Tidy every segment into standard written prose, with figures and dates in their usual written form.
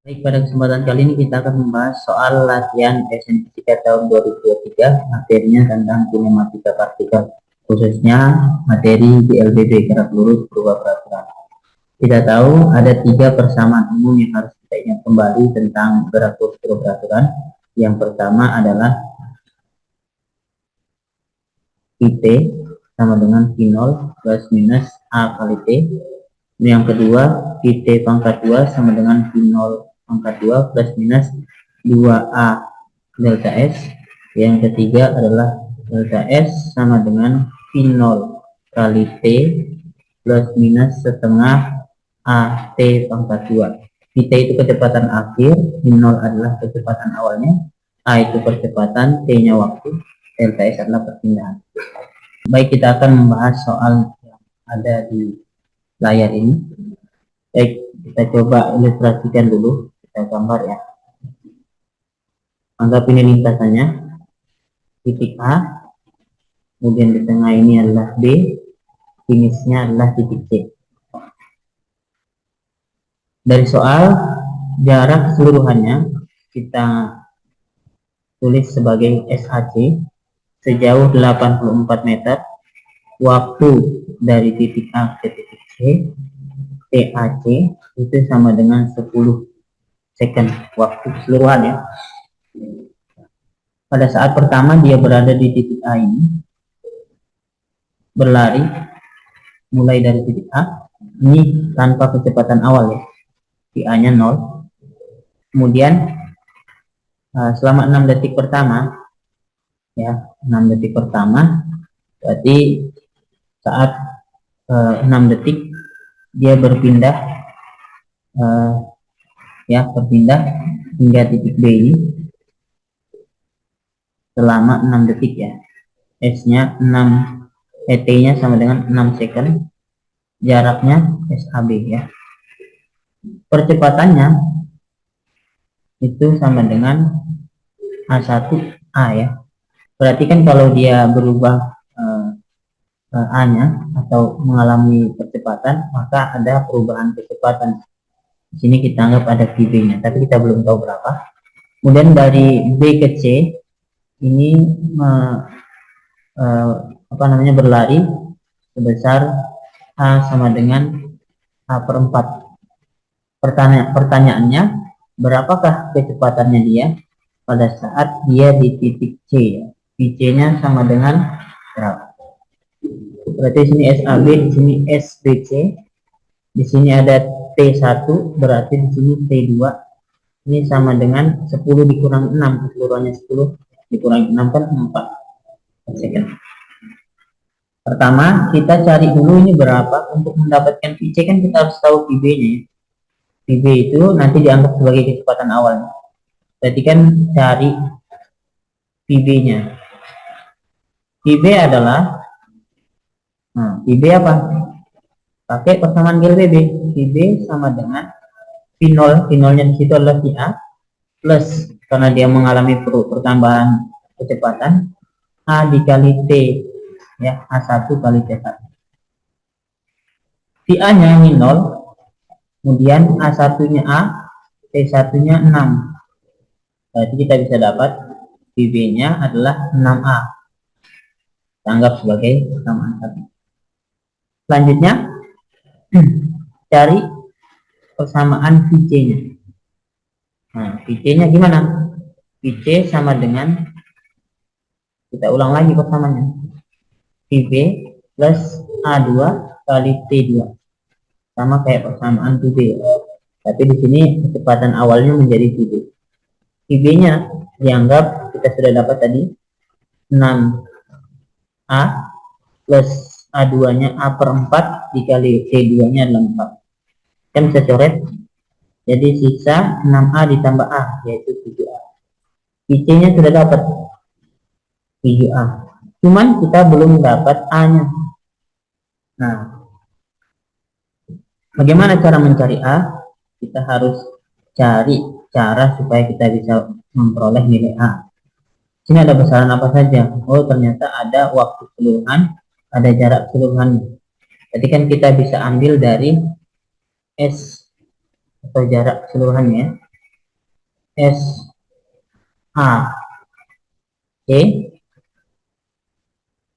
Baik, pada kesempatan kali ini kita akan membahas soal latihan SNFISIKA tahun 2023, materinya tentang kinematika partikel, khususnya materi GLBB, gerak lurus berubah peraturan. Kita tahu ada 3 persamaan umum yang harus kita ingat kembali tentang gerak lurus berubah peraturan. Yang pertama adalah IT sama dengan V0 plus minus A kali T. Yang kedua, PT pangkat 2 sama dengan V0 pangkat 2 plus minus 2A delta S. Yang ketiga adalah delta S sama dengan V0 kali T plus minus setengah AT pangkat 2. T itu kecepatan akhir, V0 adalah kecepatan awalnya, A itu percepatan, T-nya waktu, delta S adalah perpindahan. Baik, kita akan membahas soal yang ada di layar ini. Baik, kita coba ilustrasikan dulu, kita gambar ya. Anggap ini lintasannya, titik A, kemudian di tengah ini adalah B, finishnya adalah titik C. Dari soal, jarak keseluruhannya kita tulis sebagai SAC sejauh 84 meter, waktu dari titik A ke titik C, TAC itu sama dengan 10 second waktu keseluruhan ya. Pada saat pertama dia berada di titik A ini, berlari mulai dari titik A, ini tanpa kecepatan awal ya, VA-nya 0. Kemudian selama 6 detik pertama ya, 6 detik pertama berarti saat 6 detik dia berpindah berpindah hingga titik B ini selama 6 detik ya. S-nya 6, T-nya sama dengan 6 second, jaraknya SAB ya. Percepatannya itu sama dengan A1A ya. Berarti kan kalau dia berubah A-nya atau mengalami percepatan, maka ada perubahan kecepatan. Di sini kita anggap ada VB-nya, tapi kita belum tahu berapa. Kemudian dari B ke C ini berlari sebesar A sama dengan A/4. Pertanyaannya, berapakah kecepatannya dia pada saat dia di titik C ya? VC-nya sama dengan berapa? Berarti di sini SAB, di sini SBC, di sini ada T1, berarti di sini T2. Ini sama dengan 10 dikurang 6, keseluruhannya 10 dikurang 6 kan 4 second. Pertama, kita cari dulu ini berapa. Untuk mendapatkan VC kan kita harus tahu VB-nya. VB itu nanti dianggap sebagai kecepatan awalnya. Berarti kan cari VB-nya. VB adalah VB apa? Pakai persamaan GLBB. VB sama dengan V0, V0-nya di situ adalah VA plus karena dia mengalami pertambahan kecepatan A dikali T ya, A1 kali T1. VA-nya ini 0, kemudian A1-nya A, T1-nya 6. Berarti kita bisa dapat VB-nya adalah 6A. Kita anggap sebagai persamaan satu. Selanjutnya cari persamaan VC-nya. Nah, VC-nya gimana? VC sama dengan, kita ulang lagi persamaannya, VB plus A2 kali T2, sama kayak persamaan VB. Tapi di sini kecepatan awalnya menjadi VB. VB-nya dianggap kita sudah dapat tadi 6A plus A2-nya A/4 dikali T2-nya adalah 4. Kan bisa coret. Jadi sisa 6A ditambah A, yaitu 7A. VC-nya sudah dapat 7A. Cuman kita belum dapat A-nya. Nah, bagaimana cara mencari A? Kita harus cari cara supaya kita bisa memperoleh nilai A. Sini ada besaran apa saja? Oh, ternyata ada waktu keseluruhan, ada jarak keseluruhan. Jadi kan kita bisa ambil dari S atau jarak keseluruhannya. SAC,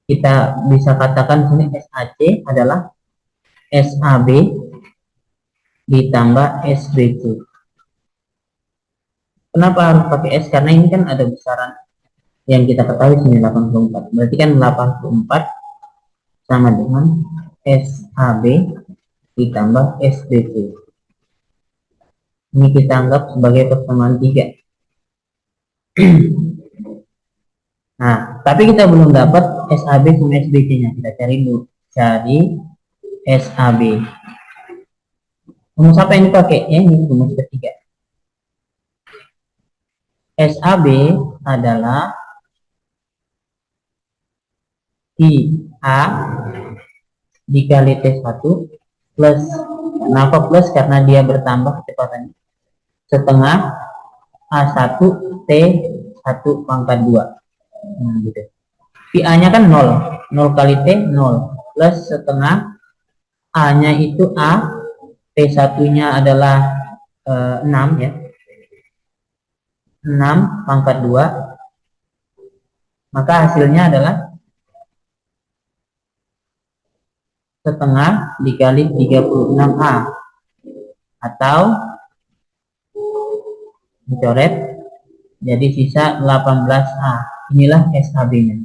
kita bisa katakan sini SAC adalah SAB ditambah SBC. Kenapa harus pakai S? Karena ini kan ada besaran yang kita ketahui sini 84. Berarti kan 84 sama dengan SAB ditambah SBC. Ini kita anggap sebagai persamaan 3. Nah, tapi kita belum dapat SAB sama SBC-nya. Kita cari dulu. Cari SAB. Rumus apa yang dipakai? Ya, ini rumus ketiga. SAB adalah IA dikali T1 plus, kenapa plus? Karena dia bertambah kecepatannya, setengah A1 T1 pangkat 2. Nah, gitu. IA nya kan 0, 0 kali T 0, plus setengah A nya itu A, T1 nya adalah 6 ya, 6 pangkat 2, maka hasilnya adalah setengah dikali 36A, atau dicoret jadi sisa 18A. Inilah SAB-nya.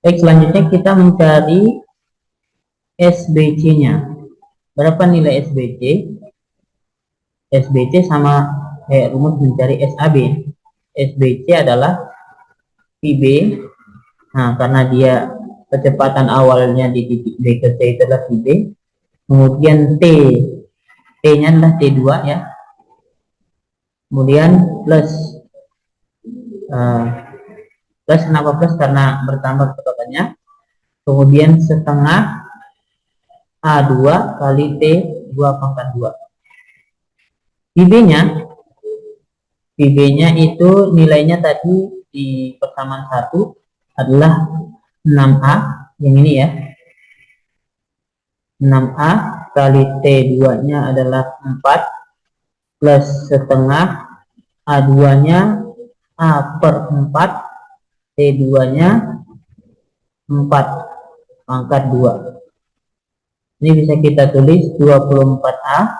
Baik, selanjutnya kita mencari SBC-nya. Berapa nilai SBC? SBC sama kayak rumus mencari SAB. SBC adalah PB. Nah, karena dia kecepatan awalnya di titik B ke C itu adalah PB. Kemudian T-nya adalah T2 ya. Kemudian plus kenapa plus? Karena bertambah kecepatannya. Kemudian setengah A2 kali T2 pangkat 2. PB-nya itu nilainya tadi di persamaan 1 adalah 6A, yang ini ya. 6A kali T2-nya adalah 4 plus setengah A2-nya A per 4, T2-nya 4 pangkat 2. Ini bisa kita tulis 24A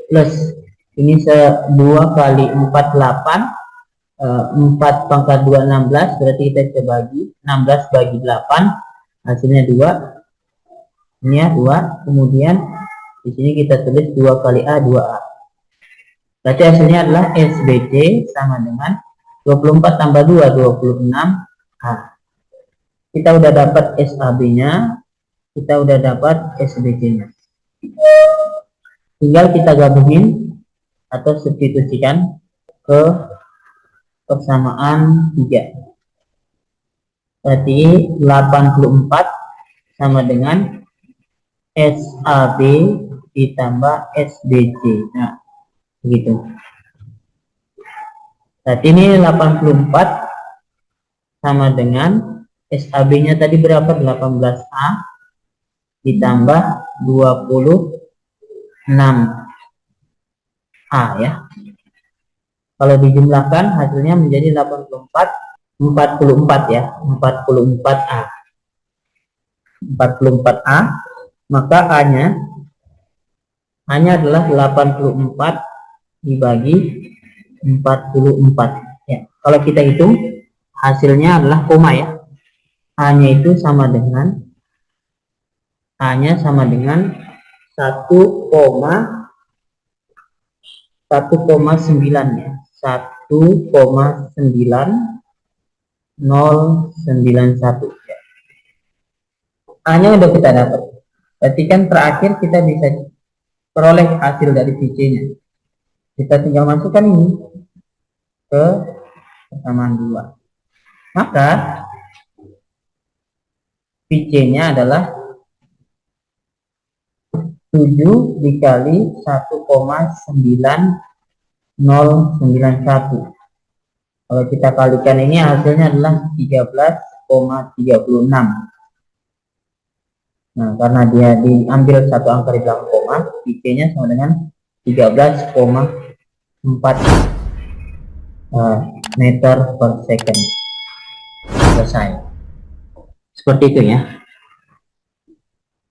plus ini 2 kali 4 8, 4 pangkat 2 16, berarti kita bisa bagi 16 bagi 8, hasilnya 2. Ini ya 2. Kemudian di sini kita tulis 2 kali A 2A. Berarti hasilnya adalah SBC sama dengan 24 tambah 2 26A. Kita udah dapat SAB-nya, kita udah dapat SBC-nya. Tinggal kita gabungin atau substitusikan ke persamaan 3. Berarti 84 sama dengan SAB ditambah SBC. Nah, begitu. Saat ini 84 sama dengan SAB-nya tadi berapa? 18A ditambah 26A ya. Kalau dijumlahkan hasilnya menjadi 44 ya, 44A. 44A, maka A-nya adalah 84 dibagi 44 ya. Kalau kita hitung hasilnya adalah koma ya. A-nya itu sama dengan 1,9 ya. 1,9091 ya. A-nya udah kita dapat. Berarti kan terakhir kita bisa peroleh hasil dari VC-nya. Kita tinggal masukkan ini ke persamaan 2. Maka VC-nya adalah 7 dikali 1,9091. Kalau kita kalikan ini hasilnya adalah 13,36. Nah, karena dia diambil satu angka di belakang koma, VC-nya sama dengan 13,4. meter per second. Selesai. Seperti itu ya.